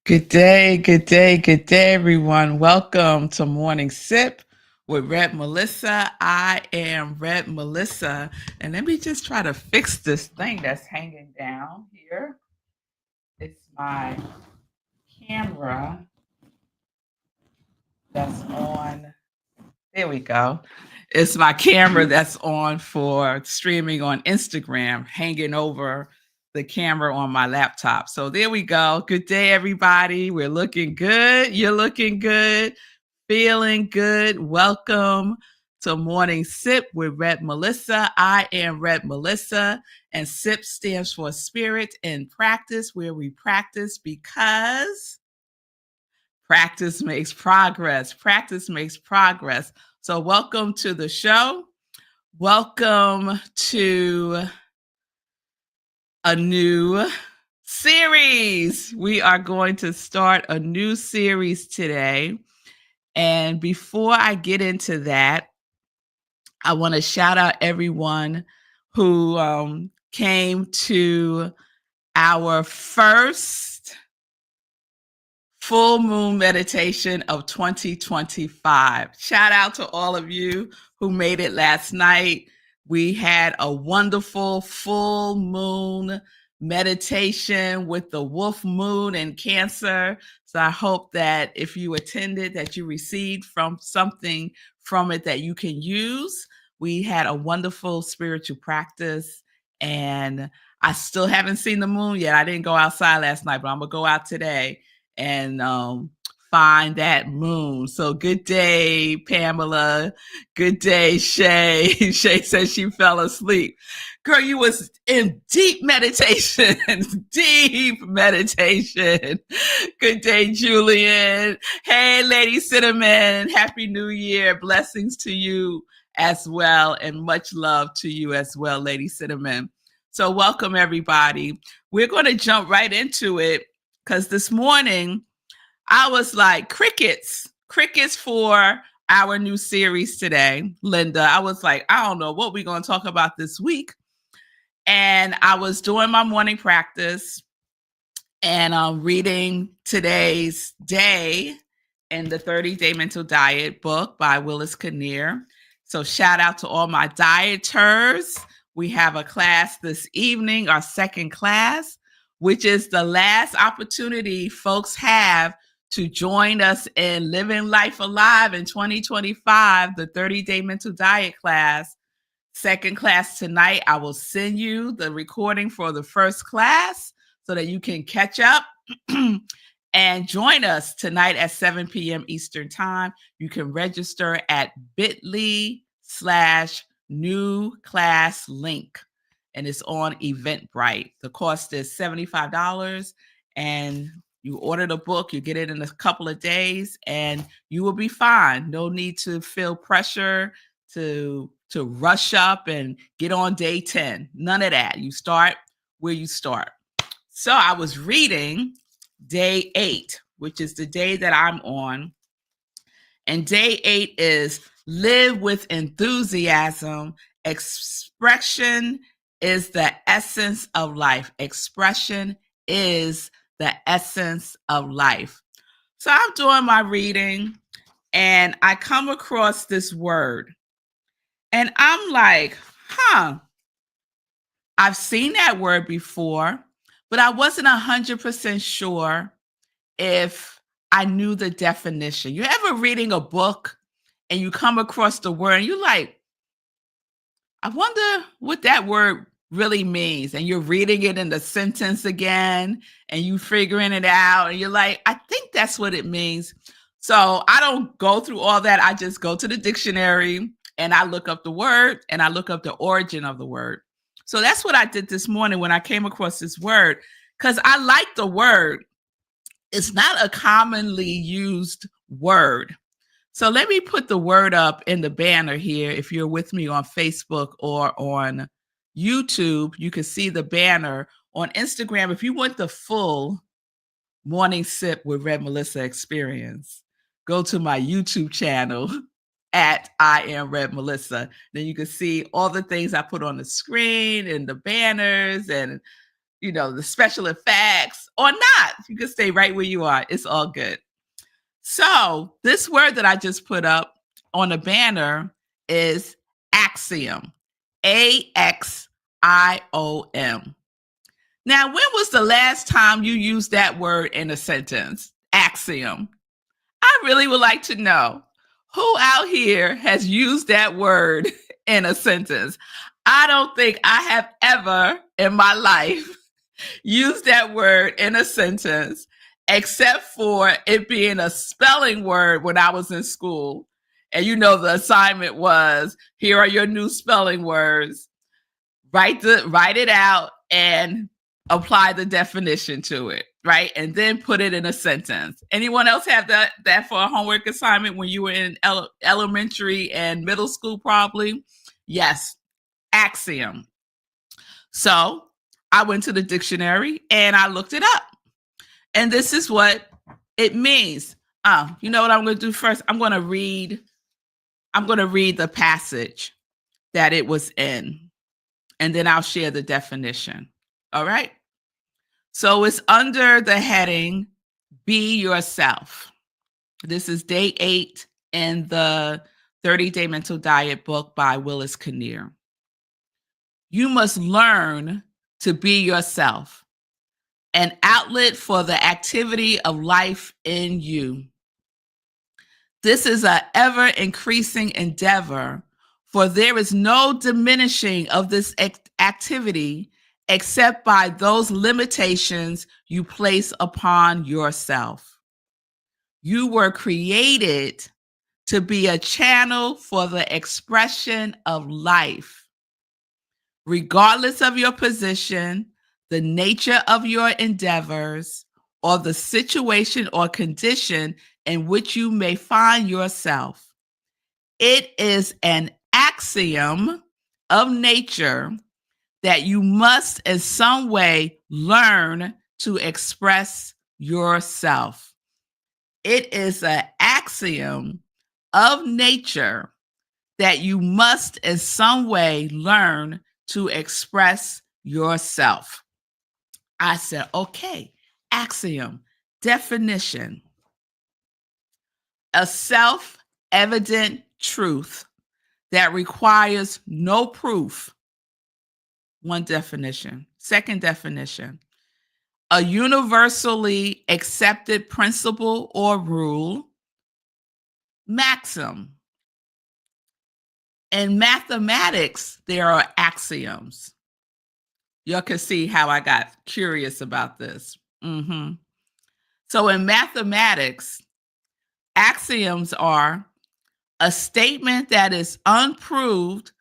Good day, good day, good day, everyone. Welcome to Morning Sip with Rev Melissa. I am Rev Melissa. And let me just try to fix this thing that's hanging down here. It's my camera that's on. There we go. It's my camera that's on for streaming on Instagram, hanging over the camera on my laptop. So there we go. Good day, everybody. We're looking good. You're looking good. Feeling good. Welcome to Morning Sip with Rev Melissa. I am Rev Melissa, and SIP stands for Spirit in Practice, where we practice because practice makes progress. Practice makes progress. So, welcome to the show. Welcome to a new series. We are going to start a new series today. And before I get into that, I want to shout out everyone who came to our first full moon meditation of 2025. Shout out to all of you who made it last night. We had a wonderful full moon meditation with the wolf moon and Cancer. So I hope that if you attended, that you received from something from it that you can use. We had a wonderful spiritual practice, and I still haven't seen the moon yet. I didn't go outside last night, but I'm gonna go out today and find that moon. So good day, Pamela. Good day, Shay. Shay says she fell asleep. Girl, you was in deep meditation. Deep meditation. Good day, Julian. Hey, Lady Cinnamon. Happy New Year. Blessings to you as well, and much love to you as well, Lady Cinnamon. So welcome, everybody. We're going to jump right into it, because this morning I was like, crickets for our new series today, Linda. I was like, I don't know what we're going to talk about this week. And I was doing my morning practice, and I'm reading today's day in the 30-Day Mental Diet book by Willis Kinnear. So shout out to all my dieters. We have a class this evening, our second class, which is the last opportunity folks have to join us in Living Life Alive in 2025, the 30-Day Mental Diet class. Second class tonight. I will send you the recording for the first class so that you can catch up and join us tonight at 7 p.m. Eastern Time. You can register at bit.ly/new class link. And it's on Eventbrite. The cost is $75, and you order the book, you get it in a couple of days, and you will be fine. No need to feel pressure to rush up and get on day 10. None of that. You start where you start. So I was reading day 8, which is the day that I'm on. And day 8 is live with enthusiasm. Expression is the essence of life. Expression is the essence of life. So I'm doing my reading, and I come across this word, and I'm like, I've seen that word before, but I wasn't 100% sure if I knew the definition. You ever reading a book and you come across the word and you're like, I wonder what that word really means. And you're reading it in the sentence again and you figuring it out. And you're like, I think that's what it means. So I don't go through all that. I just go to the dictionary and I look up the word and I look up the origin of the word. So that's what I did this morning when I came across this word, because I like the word. It's not a commonly used word. So let me put the word up in the banner here. If you're with me on Facebook or on YouTube, you can see the banner. On Instagram, if you want the full Morning Sip with Rev Melissa experience, go to my YouTube channel at I Am Rev Melissa. Then you can see all the things I put on the screen and the banners and, you know, the special effects, or not. You can stay right where you are. It's all good. So this word that I just put up on the banner is axiom. AXIOM. Now, when was the last time you used that word in a sentence? Axiom. I really would like to know who out here has used that word in a sentence. I don't think I have ever in my life used that word in a sentence, except for it being a spelling word when I was in school. And the assignment was, here are your new spelling words. Write it out and apply the definition to it, right? And then put it in a sentence. Anyone else have that for a homework assignment when you were in elementary and middle school, probably? Yes, axiom. So I went to the dictionary and I looked it up. And this is what it means. You know what I'm going to do first? I'm going to read the passage that it was in, and then I'll share the definition. All right? So it's under the heading, Be Yourself. This is day 8 in the 30-Day Mental Diet book by Willis Kinnear. You must learn to be yourself, an outlet for the activity of life in you. This is an ever-increasing endeavor, for there is no diminishing of this activity except by those limitations you place upon yourself. You were created to be a channel for the expression of life. Regardless of your position, the nature of your endeavors, or the situation or condition in which you may find yourself, it is an axiom of nature that you must in some way learn to express yourself. It is an axiom of nature that you must in some way learn to express yourself. I said, okay, axiom, definition. A self-evident truth that requires no proof. One definition. Second definition. A universally accepted principle or rule. Maxim. In mathematics, there are axioms. You can see how I got curious about this. So in mathematics, axioms are a statement that is unproved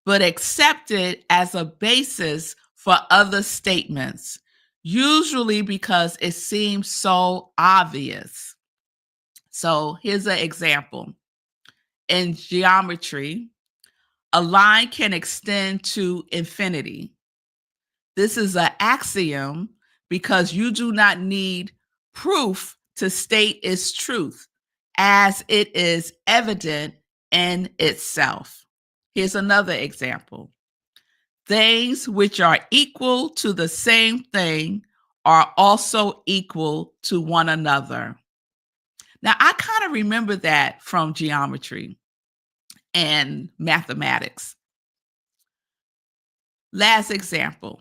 but accepted as a basis for other statements, usually because it seems so obvious. So here's an example. In geometry, a line can extend to infinity. This is an axiom because you do not need proof to state its truth, as it is evident in itself. Here's another example. Things which are equal to the same thing are also equal to one another. Now, I kind of remember that from geometry and mathematics. Last example.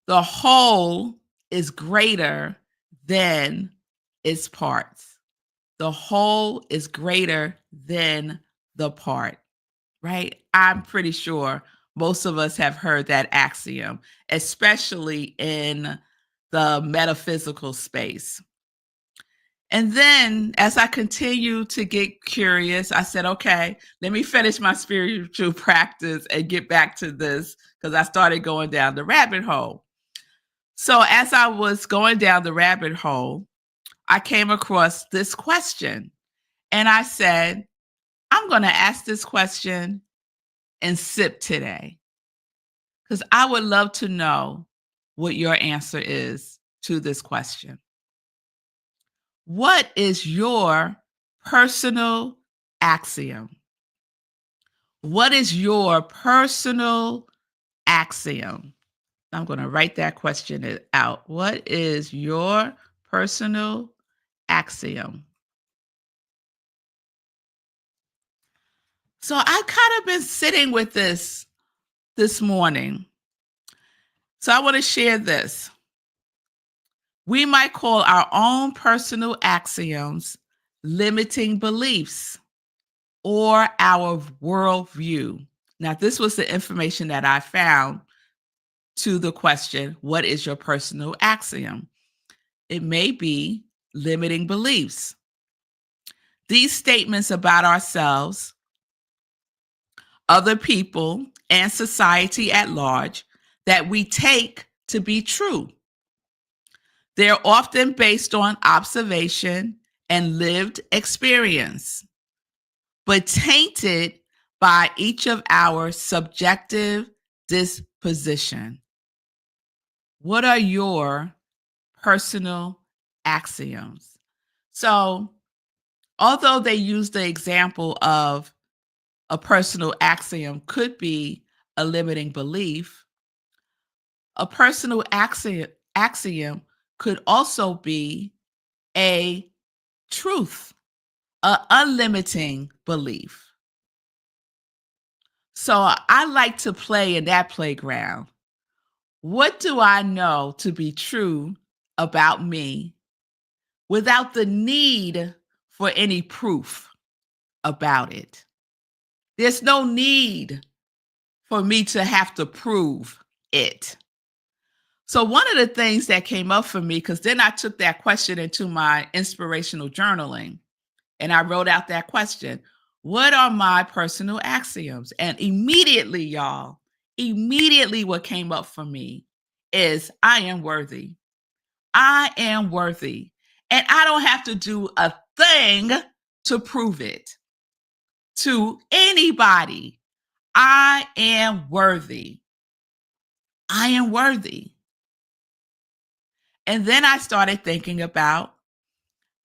The whole is greater than its parts. The whole is greater than the part, right? I'm pretty sure most of us have heard that axiom, especially in the metaphysical space. And then as I continue to get curious, I said, okay, let me finish my spiritual practice and get back to this, because I started going down the rabbit hole. So as I was going down the rabbit hole, I came across this question. And I said, I'm going to ask this question and sip today, because I would love to know what your answer is to this question. What is your personal axiom? What is your personal axiom? I'm going to write that question out. What is your personal axiom? So I've kind of been sitting with this morning. So I want to share this. We might call our own personal axioms limiting beliefs or our worldview. Now, this was the information that I found to the question, what is your personal axiom? It may be limiting beliefs. These statements about ourselves, other people, and society at large that we take to be true. They're often based on observation and lived experience, but tainted by each of our subjective disposition. What are your personal axioms? So, although they use the example of a personal axiom could be a limiting belief, a personal axiom could also be a truth, an unlimiting belief. So I like to play in that playground. What do I know to be true about me without the need for any proof about it? There's no need for me to have to prove it. So one of the things that came up for me, because then I took that question into my inspirational journaling and I wrote out that question. What are my personal axioms? And immediately, y'all, what came up for me is I am worthy. I am worthy. And I don't have to do a thing to prove it to anybody. I am worthy. I am worthy. And then I started thinking about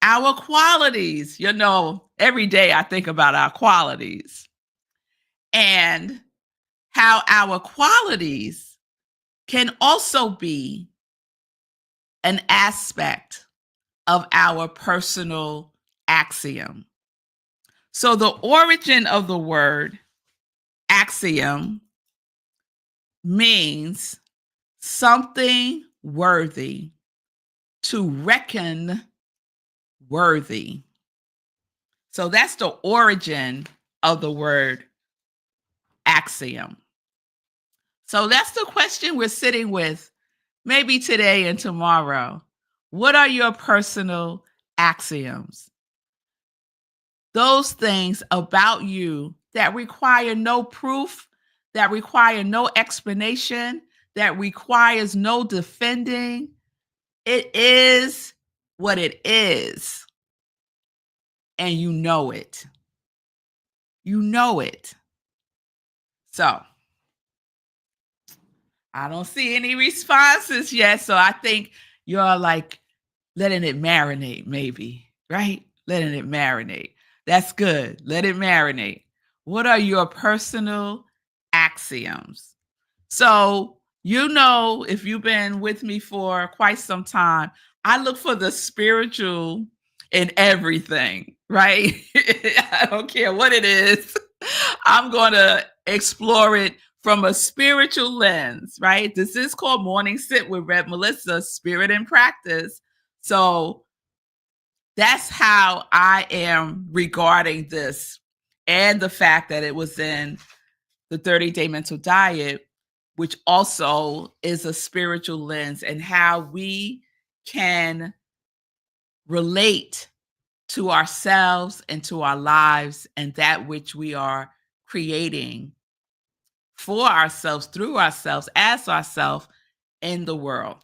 our qualities. You know, every day I think about our qualities and how our qualities can also be an aspect of our personal axiom. So the origin of the word axiom means something worthy, to reckon worthy. So that's the origin of the word axiom. So that's the question we're sitting with maybe today and tomorrow. What are your personal axioms? Those things about you that require no proof, that require no explanation, that requires no defending. It is what it is. And you know it. You know it. So I don't see any responses yet. So I think you're like letting it marinate, maybe, right? Letting it marinate. That's good. Let it marinate. What are your personal axioms? So, you know, if you've been with me for quite some time, I look for the spiritual in everything, right? I don't care what it is. I'm going to explore it from a spiritual lens, right? This is called Morning Sit with Rev Melissa, Spirit and Practice. So that's how I am regarding this, and the fact that it was in the 30-day mental diet, which also is a spiritual lens, and how we can relate to ourselves and to our lives and that which we are creating for ourselves, through ourselves, as ourselves in the world.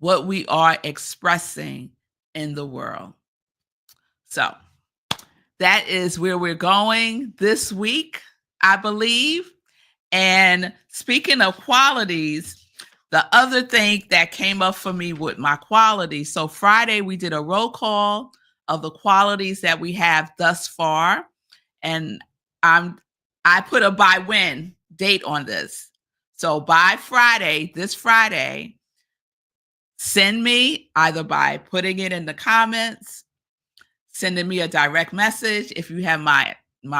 What we are expressing in the world. So that is where we're going this week, I believe. And speaking of qualities, the other thing that came up for me with my qualities. So Friday, we did a roll call of the qualities that we have thus far. And I put a by when date on this. So by Friday, this Friday, send me either by putting it in the comments, sending me a direct message. If you have my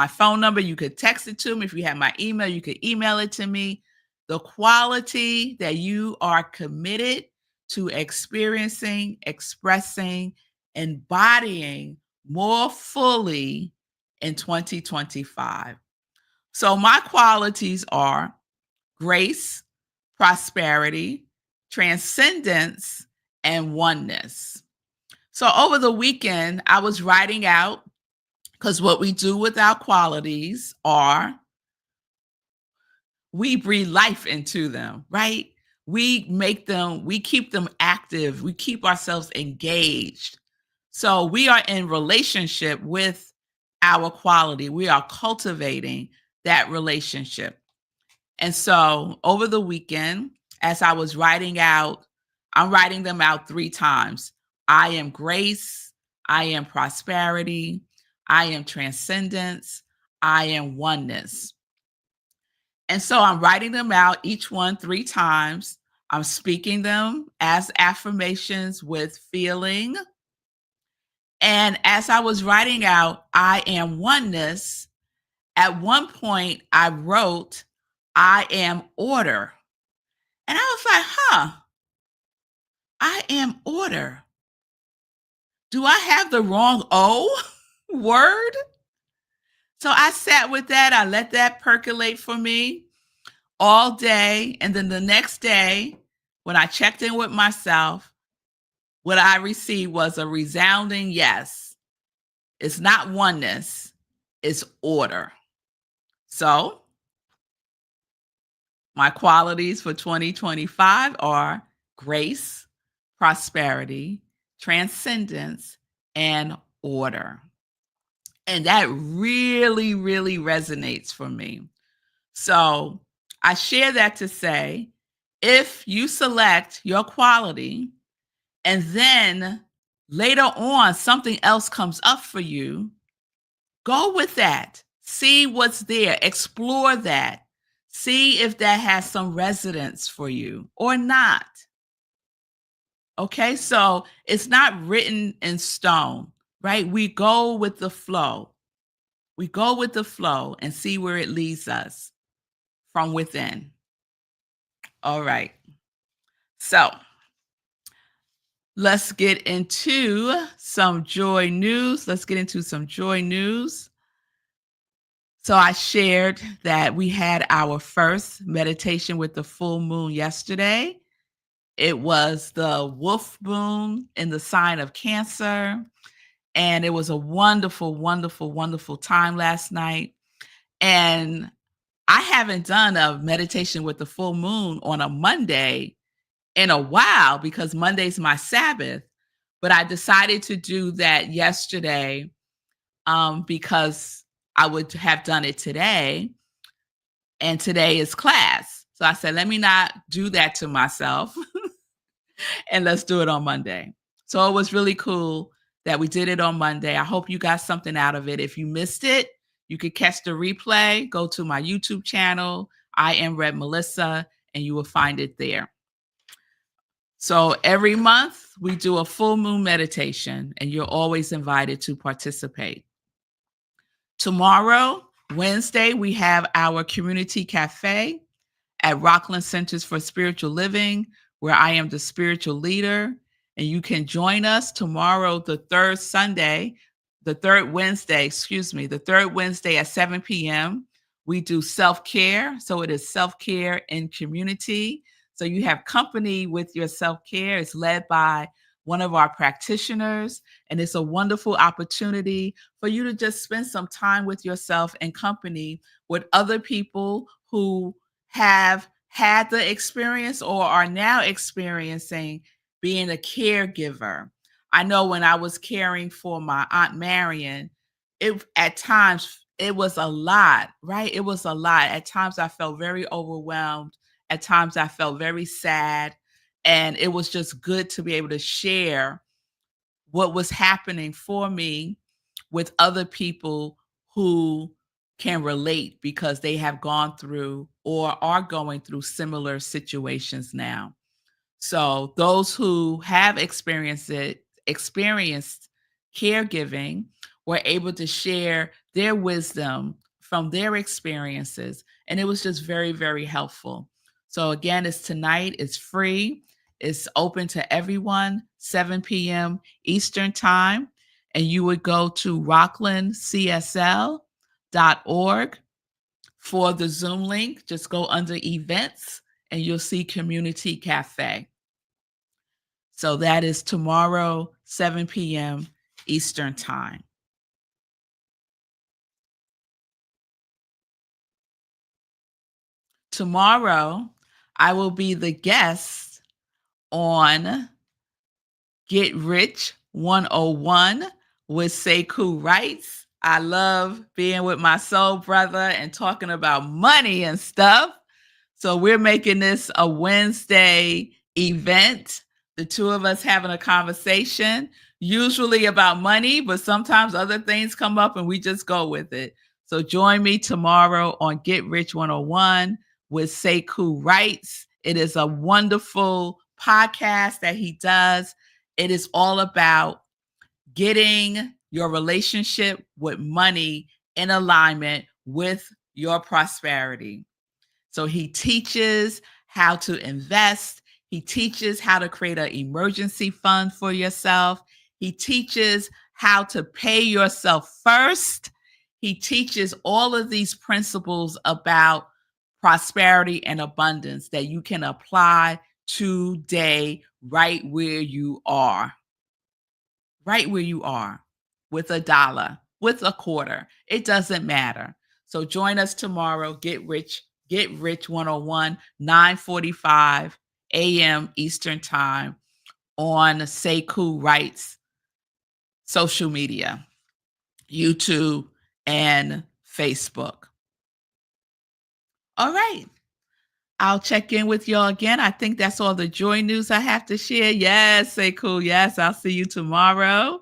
phone number, you could text it to me. If you have my email, you could email it to me. The quality that you are committed to experiencing, expressing, embodying more fully in 2025. So my qualities are grace, prosperity, transcendence, and oneness. So over the weekend, I was writing out, because what we do with our qualities are we breathe life into them, right? We keep them active, we keep ourselves engaged. So we are in relationship with our quality. We are cultivating that relationship. And so over the weekend, as I was writing out, I'm writing them out 3 times. I am grace, I am prosperity, I am transcendence, I am oneness. And so I'm writing them out, each one 3 times. I'm speaking them as affirmations with feeling. And as I was writing out, I am oneness, at one point I wrote, I am order. And I was like, I am order. Do I have the wrong O word? So I sat with that. I let that percolate for me all day. And then the next day, when I checked in with myself, what I received was a resounding yes. It's not oneness, it's order. So my qualities for 2025 are grace, prosperity, transcendence, and order. And that really, really resonates for me. So I share that to say, if you select your quality and then later on something else comes up for you, go with that. See what's there, explore that. See if that has some resonance for you or not. Okay, so it's not written in stone, right? We go with the flow. We go with the flow and see where it leads us from within. All right. So let's get into some joy news. So I shared that we had our first meditation with the full moon yesterday. It was the wolf moon in the sign of Cancer. And it was a wonderful, wonderful, wonderful time last night. And I haven't done a meditation with the full moon on a Monday in a while because Monday's my Sabbath. But I decided to do that yesterday because I would have done it today. And today is class. So I said, let me not do that to myself and let's do it on Monday. So it was really cool that we did it on Monday. I hope you got something out of it. If you missed it, you could catch the replay. Go to my YouTube channel, I am Rev Melissa, and you will find it there. So every month we do a full moon meditation, and you're always invited to participate. Tomorrow, Wednesday, we have our community cafe at Rockland Centers for Spiritual Living, where I am the spiritual leader. And you can join us tomorrow, the third Wednesday at 7 p.m. We do self-care. So it is self-care in community. So you have company with your self-care. It's led by one of our practitioners. And it's a wonderful opportunity for you to just spend some time with yourself and company with other people who have had the experience or are now experiencing being a caregiver. I know when I was caring for my Aunt Marion, at times it was a lot, right? It was a lot. At times I felt very overwhelmed. At times I felt very sad. And it was just good to be able to share what was happening for me with other people who can relate because they have gone through or are going through similar situations now. So those who have experienced caregiving were able to share their wisdom from their experiences. And it was just very, very helpful. So again, it's tonight, it's free, it's open to everyone, 7 p.m. Eastern time. And you would go to rocklandcsl.org for the Zoom link. Just go under events and you'll see Community Cafe. So that is tomorrow, 7 p.m. Eastern time. Tomorrow, I will be the guest on Get Rich 101 with Sekou Wrights. I love being with my soul brother and talking about money and stuff. So we're making this a Wednesday event. The two of us having a conversation, usually about money, but sometimes other things come up and we just go with it. So join me tomorrow on Get Rich 101 with Sekou Wrights. It is a wonderful podcast that he does. It is all about getting your relationship with money in alignment with your prosperity. So he teaches how to invest. He teaches how to create an emergency fund for yourself. He teaches how to pay yourself first. He teaches all of these principles about prosperity and abundance that you can apply today, right where you are. Right where you are, with $1, with a quarter. It doesn't matter. So join us tomorrow, Get Rich 101, 9:45 a.m. Eastern Time on Sekou Wrights social media, YouTube and Facebook. All right. I'll check in with y'all again. I think that's all the joy news I have to share. Yes, Sekou. Yes, I'll see you tomorrow.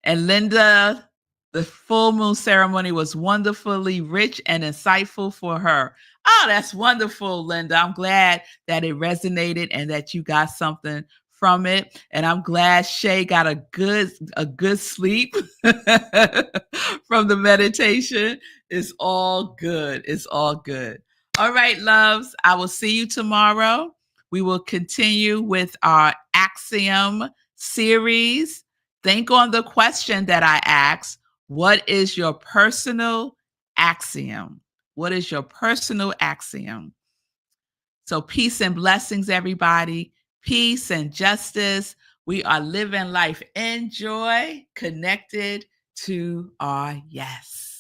And Linda, the full moon ceremony was wonderfully rich and insightful for her. Oh, that's wonderful, Linda. I'm glad that it resonated and that you got something from it. And I'm glad Shay got a good sleep from the meditation. It's all good. It's all good. All right, loves. I will see you tomorrow. We will continue with our Axiom series. Think on the question that I asked. What is your personal axiom? What is your personal axiom? So peace and blessings, everybody. Peace and justice. We are living life in joy, connected to our yes.